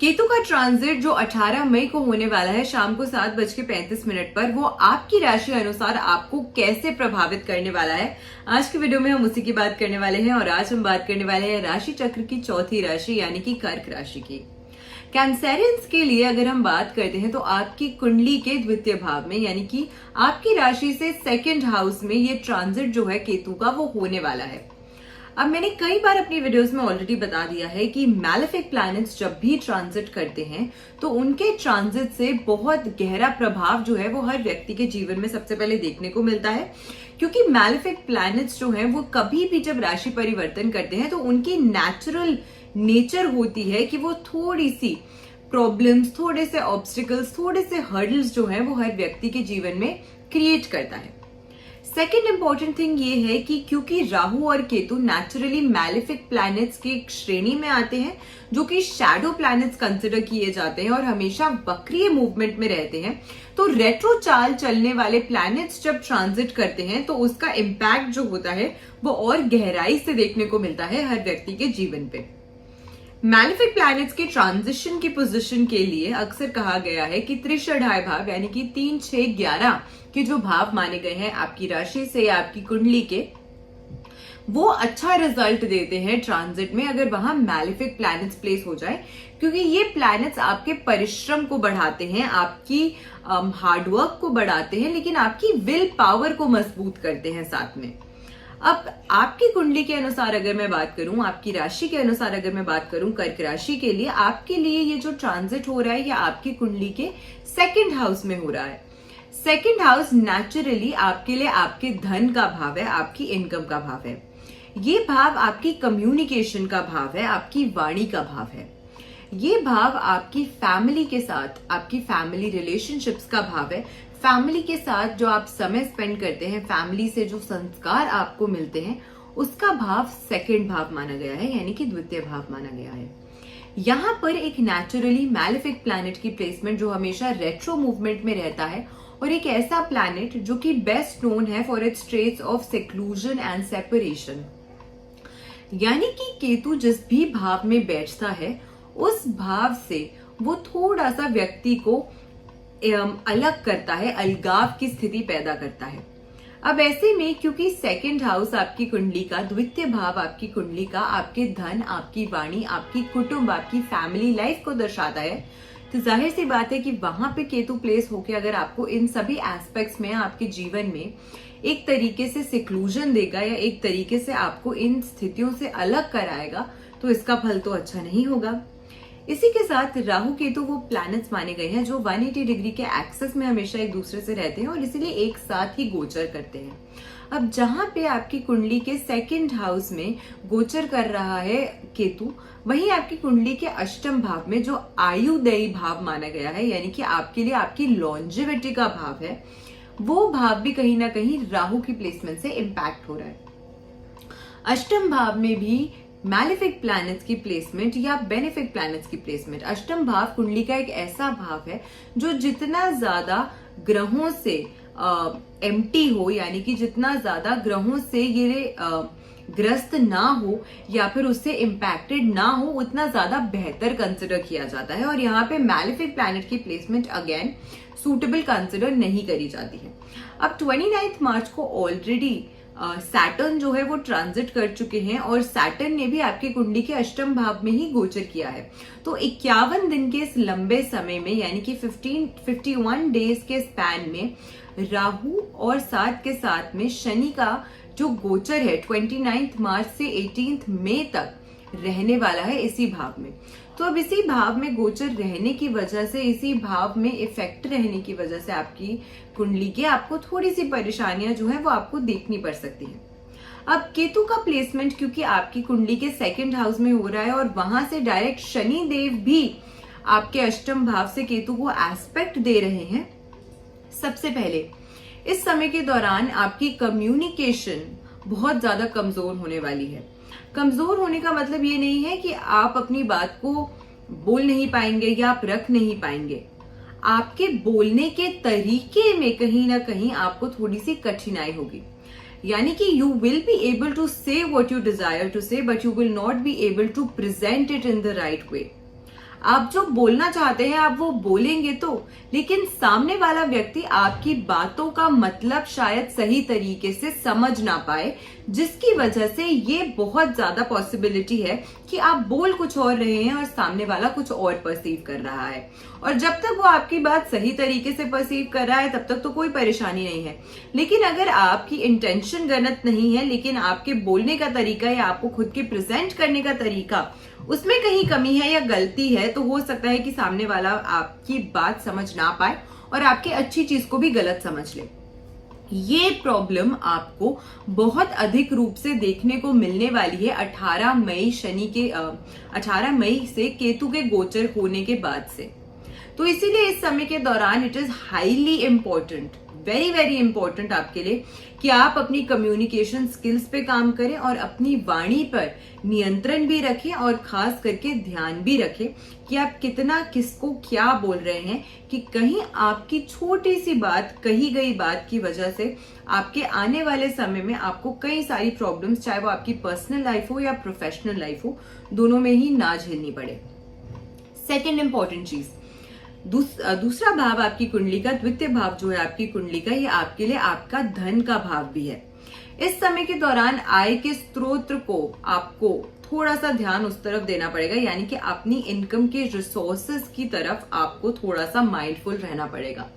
केतु का ट्रांजिट जो 18 मई को होने वाला है शाम को 7:35 पर, वो आपकी राशि अनुसार आपको कैसे प्रभावित करने वाला है, आज की वीडियो में हम उसी की बात करने वाले हैं। और आज हम बात करने वाले हैं राशि चक्र की चौथी राशि यानी कि कर्क राशि की। कैंसेरियंस के लिए अगर हम बात करते हैं तो आपकी कुंडली के द्वितीय भाव में यानी कि आपकी राशि से सेकंड हाउस में ये ट्रांजिट जो है केतु का वो होने वाला है। अब मैंने कई बार अपनी वीडियोस में ऑलरेडी बता दिया है कि मैलेफिक प्लैनेट्स जब भी ट्रांजिट करते हैं तो उनके ट्रांजिट से बहुत गहरा प्रभाव जो है वो हर व्यक्ति के जीवन में सबसे पहले देखने को मिलता है, क्योंकि मैलेफिक प्लैनेट्स जो हैं वो कभी भी जब राशि परिवर्तन करते हैं तो उनकी नेचुरल नेचर होती है कि वो थोड़ी सी प्रॉब्लम्स, थोड़े से ऑब्स्टिकल्स, थोड़े से हर्डल्स जो है वो हर व्यक्ति के जीवन में क्रिएट करता है। सेकेंड इंपॉर्टेंट थिंग ये है कि क्योंकि राहु और केतु नेचुरली मैलेफिक प्लैनेट्स की श्रेणी में आते हैं जो कि शैडो प्लैनेट्स कंसिडर किए जाते हैं और हमेशा वक्रीय मूवमेंट में रहते हैं, तो रेट्रो चाल चलने वाले प्लैनेट्स जब ट्रांजिट करते हैं तो उसका इम्पैक्ट जो होता है वो और गहराई से देखने को मिलता है हर व्यक्ति के जीवन पे। मैलेफिक प्लैनेट्स के ट्रांजिशन की पोजीशन के लिए अक्सर कहा गया है कि त्रिषढ़ाय भाव यानी कि 3, 6, 11 के जो भाव माने गए हैं आपकी राशि से या आपकी कुंडली के, वो अच्छा रिजल्ट देते हैं ट्रांजिट में अगर वहां मैलेफिक प्लैनेट्स प्लेस हो जाए, क्योंकि ये प्लैनेट्स आपके परिश्रम को बढ़ाते हैं, आपकी हार्डवर्क को बढ़ाते हैं, लेकिन आपकी विल पावर को मजबूत करते हैं साथ में। अब आपकी कुंडली के अनुसार अगर मैं बात करूं, आपकी राशि के अनुसार अगर मैं बात करूं, कर्क राशि के लिए आपके लिए ये जो ट्रांजिट हो रहा है ये आपकी कुंडली के सेकंड हाउस में हो रहा है। सेकंड हाउस नेचुरली आपके लिए आपके धन का भाव है, आपकी इनकम का भाव है। ये भाव आपकी कम्युनिकेशन का भाव है, आपकी वाणी का भाव है। ये भाव आपकी फैमिली के साथ, आपकी फैमिली रिलेशनशिप्स का भाव है। फैमिली के साथ जो आप समय स्पेंड करते हैं, फैमिली से जो संस्कार आपको मिलते हैं, उसका भाव सेकंड भाव माना गया है यानी कि द्वितीय भाव माना गया है। यहां पर एक नेचुरली मैलेफिक प्लैनेट की प्लेसमेंट जो हमेशा रेट्रो मूवमेंट में रहता है और एक ऐसा प्लैनेट जो कि बेस्ट नोन है for its traits of seclusion and separation, यानी कि केतु जिस भी भाव में बैठता है उस भाव से वो थोड़ा सा व्यक्ति को अलग करता है, अलगाव की स्थिति पैदा करता है। अब ऐसे में क्योंकि सेकंड हाउस आपकी कुंडली का, द्वितीय भाव आपकी कुंडली का आपके धन, आपकी वाणी, आपकी कुटुंब, आपकी फैमिली लाइफ को दर्शाता है, तो जाहिर सी बात है कि वहां पे केतु प्लेस होके अगर आपको इन सभी एस्पेक्ट्स में आपके जीवन में एक तरीके से सिक्लूजन देगा या एक तरीके से आपको इन स्थितियों से अलग कराएगा, तो इसका फल तो अच्छा नहीं होगा। इसी के साथ राहु केतु वो प्लैनेट्स माने गए हैं जो 180 डिग्री के एक्सेस में हमेशा एक दूसरे से रहते हैं और इसीलिए एक साथ ही गोचर करते हैं। अब जहां पे आपकी कुंडली के सेकंड हाउस में गोचर कर रहा है केतु, वहीं आपकी कुंडली के अष्टम भाव में जो आयुदयी भाव माना गया है यानी कि आपके लिए आपकी लॉन्जेविटी का भाव है, वो भाव भी कहीं ना कहीं राहु की प्लेसमेंट से इंपैक्ट हो रहा है। अष्टम भाव में भी मैलेफिक प्लैनेट्स की प्लेसमेंट या बेनिफिक प्लैनेट्स की प्लेसमेंट, अष्टम भाव कुंडली का एक ऐसा भाव है जो जितना ज्यादा ग्रहों से एम्प्टी हो यानी कि जितना ज्यादा ग्रहों से ये ग्रस्त ना हो या फिर उससे इम्पैक्टेड ना हो उतना ज्यादा बेहतर कंसिडर किया जाता है। और यहाँ पे मैलेफिक प्लैनेट की प्लेसमेंट अगेन सूटेबल कंसिडर नहीं करी जाती है। अब 29 मार्च को ऑलरेडी सैटर्न जो है वो ट्रांजिट कर चुके हैं और सैटर्न ने भी आपकी कुंडली के अष्टम भाव में ही गोचर किया है। तो 51 दिन के इस लंबे समय में यानी कि 51 डेज के स्पैन में राहु और साथ के साथ में शनि का जो गोचर है 29 मार्च से 18 मई तक रहने वाला है इसी भाव में। तो अब इसी भाव में गोचर रहने की वजह से, इसी भाव में इफेक्ट रहने की वजह से आपकी कुंडली के आपको थोड़ी सी परेशानियां जो है वो आपको देखनी पड़ सकती है। अब केतु का प्लेसमेंट क्योंकि आपकी कुंडली के सेकंड हाउस में हो रहा है और वहां से डायरेक्ट शनि देव भी आपके अष्टम भाव से केतु को एस्पेक्ट दे रहे हैं, सबसे पहले इस समय के दौरान आपकी कम्युनिकेशन बहुत ज्यादा कमजोर होने वाली है। कमजोर होने का मतलब ये नहीं है कि आप अपनी बात को बोल नहीं पाएंगे या आप रख नहीं पाएंगे, आपके बोलने के तरीके में कहीं ना कहीं आपको थोड़ी सी कठिनाई होगी। यानी कि you will be able to say what you desire to say but you will not be able to present it in the right way. आप जो बोलना चाहते हैं आप वो बोलेंगे तो, लेकिन सामने वाला व्यक्ति आपकी बातों का मतलब शायद सही तरीके से समझ ना पाए, जिसकी वजह से ये बहुत ज्यादा पॉसिबिलिटी है कि आप बोल कुछ और रहे हैं और सामने वाला कुछ और परसीव कर रहा है। और जब तक वो आपकी बात सही तरीके से परसीव कर रहा है तब तक तो कोई परेशानी नहीं है, लेकिन अगर आपकी इंटेंशन गलत नहीं है लेकिन आपके बोलने का तरीका या आपको खुद के प्रेजेंट करने का तरीका उसमें कहीं कमी है या गलती है, तो हो सकता है कि सामने वाला आपकी बात समझ ना पाए और आपकी अच्छी चीज को भी गलत समझ ले। ये प्रॉब्लम आपको बहुत अधिक रूप से देखने को मिलने वाली है 18 मई से केतु के गोचर होने के बाद से। तो इसीलिए इस समय के दौरान it is highly important, very very important आपके लिए कि आप अपनी कम्युनिकेशन स्किल्स पे काम करें और अपनी वाणी पर नियंत्रण भी रखें और खास करके ध्यान भी रखें कि आप कितना किसको क्या बोल रहे हैं, कि कहीं आपकी छोटी सी बात, कही गई बात की वजह से आपके आने वाले समय में आपको कई सारी प्रॉब्लम्स, चाहे वो आपकी पर्सनल लाइफ हो या प्रोफेशनल लाइफ हो, दोनों में ही ना झेलनी पड़े। सेकेंड इंपॉर्टेंट चीज, दूसरा भाव आपकी कुंडली का, द्वितीय भाव जो है आपकी कुंडली का, ये आपके लिए आपका धन का भाव भी है। इस समय के दौरान आय के स्रोत को आपको थोड़ा सा ध्यान उस तरफ देना पड़ेगा, यानी कि अपनी इनकम के रिसोर्सेज की तरफ आपको थोड़ा सा माइंडफुल रहना पड़ेगा।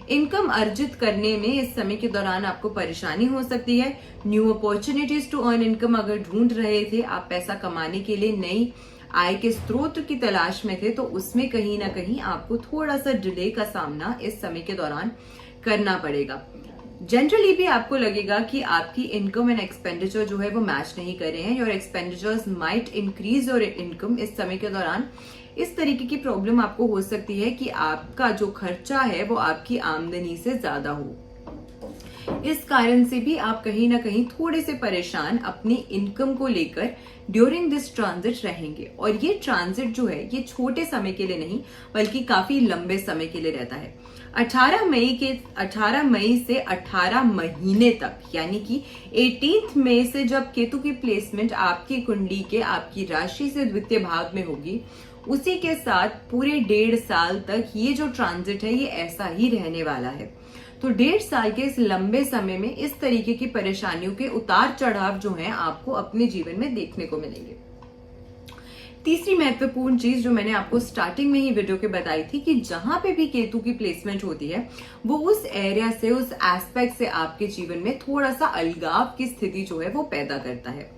इनकम अर्जित करने में इस समय के दौरान आपको परेशानी हो सकती है। New opportunities to earn income अगर ढूंढ रहे थे, आप पैसा कमाने के लिए नई आय के स्रोत की तलाश में थे, तो उसमें कहीं ना कहीं आपको थोड़ा सा डिले का सामना इस समय के दौरान करना पड़ेगा। जनरली भी आपको लगेगा कि आपकी इनकम एंड एक्सपेंडिचर जो है वो मैच नहीं कर रहे हैं। Your expenditures might increase your income. इस समय के दौरान इस तरीके की प्रॉब्लम आपको हो सकती है कि आपका जो खर्चा है वो आपकी आमदनी से ज्यादा हो। इस कारण से भी आप कहीं ना कहीं थोड़े से परेशान अपनी इनकम को लेकर ड्यूरिंग दिस ट्रांजिट रहेंगे। और ये ट्रांजिट जो है ये छोटे समय के लिए नहीं बल्कि काफी लंबे समय के लिए रहता है। 18 मई से 18 महीने तक, यानी कि 18 मई से जब केतु की प्लेसमेंट आपकी कुंडली के आपकी राशि से द्वितीय भाव में होगी, उसी के साथ पूरे 1.5 साल तक ये जो ट्रांजिट है ये ऐसा ही रहने वाला है। तो 1.5 साल के इस लंबे समय में इस तरीके की परेशानियों के उतार चढ़ाव जो हैं आपको अपने जीवन में देखने को मिलेंगे। तीसरी महत्वपूर्ण चीज जो मैंने आपको स्टार्टिंग में ही वीडियो के बताई थी कि जहां पे भी केतु की प्लेसमेंट होती है वो उस एरिया से, उस एस्पेक्ट से आपके जीवन में थोड़ा सा अलगाव की स्थिति जो है वो पैदा करता है।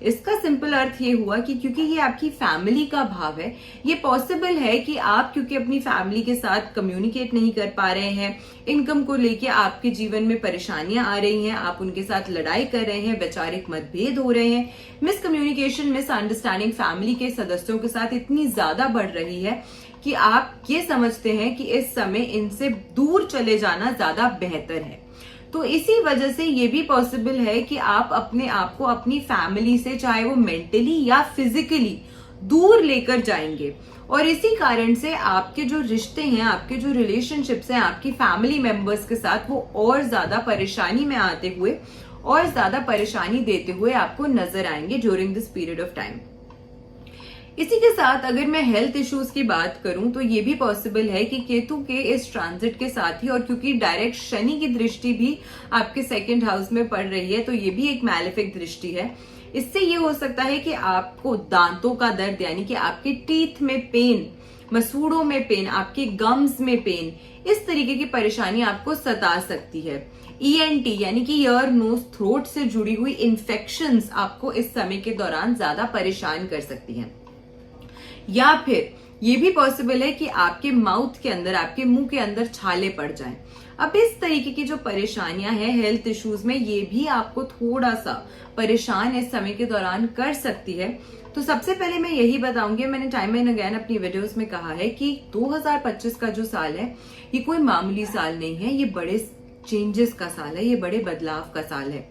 इसका सिंपल अर्थ ये हुआ कि क्योंकि ये आपकी फैमिली का भाव है, ये पॉसिबल है कि आप क्योंकि अपनी फैमिली के साथ कम्युनिकेट नहीं कर पा रहे हैं, इनकम को लेके आपके जीवन में परेशानियां आ रही हैं, आप उनके साथ लड़ाई कर रहे हैं, वैचारिक मतभेद हो रहे हैं, मिसकम्युनिकेशन, मिसअंडरस्टैंडिंग फैमिली के सदस्यों के साथ इतनी ज्यादा बढ़ रही है कि आप ये समझते हैं कि इस समय इनसे दूर चले जाना ज्यादा बेहतर है। तो इसी वजह से ये भी पॉसिबल है कि आप अपने आप को अपनी फैमिली से, चाहे वो मेंटली या फिजिकली, दूर लेकर जाएंगे। और इसी कारण से आपके जो रिश्ते हैं, आपके जो रिलेशनशिप्स हैं आपकी फैमिली मेंबर्स के साथ, वो और ज्यादा परेशानी में आते हुए और ज्यादा परेशानी देते हुए आपको नजर आएंगे during this period of time. इसी के साथ अगर मैं हेल्थ इश्यूज की बात करूं तो ये भी पॉसिबल है कि केतु के इस ट्रांजिट के साथ ही, और क्योंकि डायरेक्ट शनि की दृष्टि भी आपके सेकंड हाउस में पड़ रही है, तो ये भी एक मैलेफिक दृष्टि है। इससे ये हो सकता है कि आपको दांतों का दर्द, यानी कि आपके टीथ में पेन, मसूड़ों में पेन, आपके गम्स में पेन, इस तरीके की परेशानी आपको सता सकती है। ENT यानी कि ईयर, नोज, थ्रोट से जुड़ी हुई इन्फेक्शंस आपको इस समय के दौरान ज्यादा परेशान कर सकती हैं। या फिर ये भी पॉसिबल है कि आपके माउथ के अंदर, आपके मुंह के अंदर छाले पड़ जाएं। अब इस तरीके की जो परेशानियां हैं हेल्थ इश्यूज में, ये भी आपको थोड़ा सा परेशान इस समय के दौरान कर सकती है। तो सबसे पहले मैं यही बताऊंगी, मैंने टाइम एंड अगेन अपनी वीडियोस में कहा है कि 2025 का जो साल है ये कोई मामूली साल नहीं है, ये बड़े चेंजेस का साल है, ये बड़े बदलाव का साल है।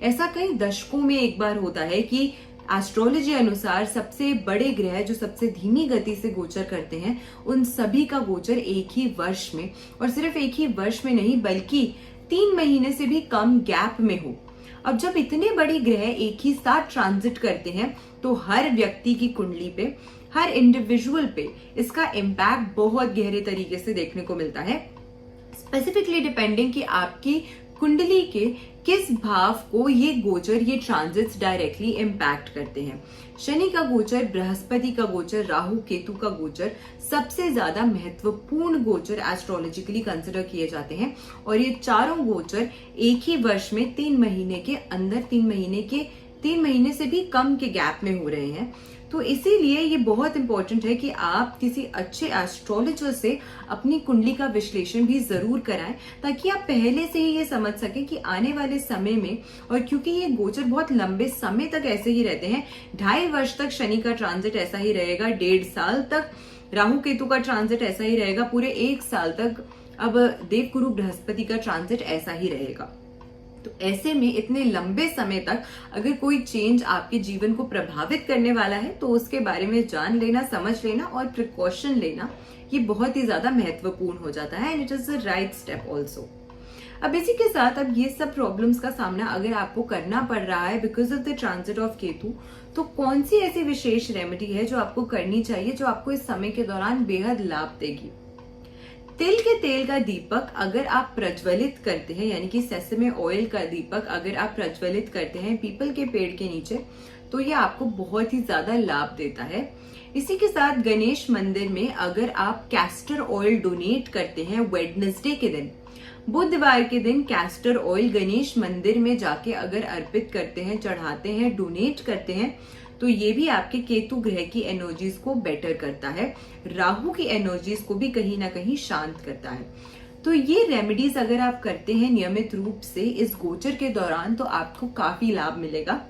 ऐसा कई दशकों में एक बार होता है कि एस्ट्रोलॉजी अनुसार सबसे बड़े ग्रह जो सबसे धीमी गति से गोचर करते हैं, उन सभी का गोचर एक ही वर्ष में, और सिर्फ एक ही वर्ष में नहीं बल्कि 3 महीने से भी कम गैप में हो। अब जब इतने बड़े ग्रह एक ही साथ ट्रांजिट करते हैं तो हर व्यक्ति की कुंडली पे हर इंडिविजुअल पे इसका इम्पैक्ट बहुत गहरे तरीके से देखने को मिलता है, स्पेसिफिकली डिपेंडिंग कि आपकी कुंडली के किस भाव को ये गोचर, ये ट्रांजिट्स डायरेक्टली इम्पैक्ट करते हैं। शनि का गोचर, बृहस्पति का गोचर, राहु केतु का गोचर सबसे ज्यादा महत्वपूर्ण गोचर एस्ट्रोलॉजिकली कंसिडर किए जाते हैं और ये चारों गोचर एक ही वर्ष में 3 महीने के अंदर, 3 महीने से भी कम के गैप में हो रहे हैं। तो इसीलिए ये बहुत इंपॉर्टेंट है कि आप किसी अच्छे एस्ट्रोलॉजर से अपनी कुंडली का विश्लेषण भी जरूर कराएं, ताकि आप पहले से ही ये समझ सकें कि आने वाले समय में, और क्योंकि ये गोचर बहुत लंबे समय तक ऐसे ही रहते हैं, 2.5 वर्ष तक शनि का ट्रांजिट ऐसा ही रहेगा, 1.5 साल तक राहु केतु का ट्रांजिट ऐसा ही रहेगा, पूरे 1 साल तक अब देवगुरु बृहस्पति का ट्रांजिट ऐसा ही रहेगा। तो ऐसे में इतने लंबे समय तक अगर कोई चेंज आपके जीवन को प्रभावित करने वाला है तो उसके बारे में जान लेना, समझ लेना और प्रिकॉशन लेना ये बहुत ही ज्यादा महत्वपूर्ण हो जाता है, and it is the right step also. अब इसी के साथ अब ये सब प्रॉब्लम्स का सामना अगर आपको करना पड़ रहा है because of the transit of Ketu, तो कौन सी ऐसी विशेष रेमेडी है जो आपको करनी चाहिए, जो आपको इस समय के दौरान बेहद लाभ देगी। तिल के तेल का दीपक अगर आप प्रज्वलित करते हैं, यानी कि सेसमे ऑयल का दीपक अगर आप प्रज्वलित करते हैं पीपल के पेड़ के नीचे, तो ये आपको बहुत ही ज्यादा लाभ देता है। इसी के साथ गणेश मंदिर में अगर आप कैस्टर ऑयल डोनेट करते हैं वेडनेसडे के दिन, बुधवार के दिन कैस्टर ऑयल गणेश मंदिर में जाके अगर अर्पित करते हैं, चढ़ाते हैं, डोनेट करते हैं, तो ये भी आपके केतु ग्रह की एनर्जीज को बेटर करता है, राहु की एनर्जीज को भी कहीं ना कहीं शांत करता है। तो ये रेमेडीज अगर आप करते हैं नियमित रूप से इस गोचर के दौरान तो आपको काफी लाभ मिलेगा।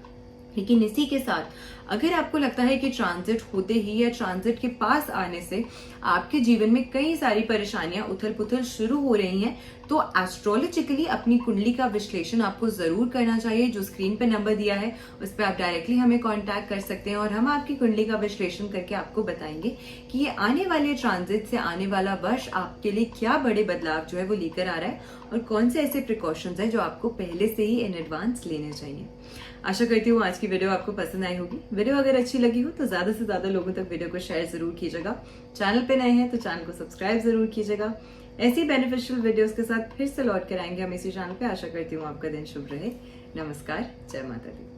लेकिन इसी के साथ अगर आपको लगता है कि ट्रांजिट होते ही या ट्रांजिट के पास आने से आपके जीवन में कई सारी परेशानियां, उथल पुथल शुरू हो रही हैं, तो एस्ट्रोलॉजिकली अपनी कुंडली का विश्लेषण आपको जरूर करना चाहिए। जो स्क्रीन पे नंबर दिया है उस पर आप डायरेक्टली हमें कांटेक्ट कर सकते हैं और हम आपकी कुंडली का विश्लेषण करके आपको बताएंगे कि ये आने वाले ट्रांजिट से आने वाला वर्ष आपके लिए क्या बड़े बदलाव जो है वो लेकर आ रहा है और कौन से ऐसे प्रिकॉशंस है जो आपको पहले से ही इन एडवांस लेने चाहिए। आशा करती हूँ आज की वीडियो आपको पसंद आई होगी। वीडियो अगर अच्छी लगी हो तो ज्यादा से ज्यादा लोगों तक वीडियो को शेयर जरूर कीजिएगा। चैनल पे नए हैं तो चैनल को सब्सक्राइब जरूर कीजिएगा। ऐसी बेनिफिशियल वीडियोस के साथ फिर से लौट कर आएंगे हम इसी चैनल पे। आशा करती हूँ आपका दिन शुभ रहे। नमस्कार, जय माता दी।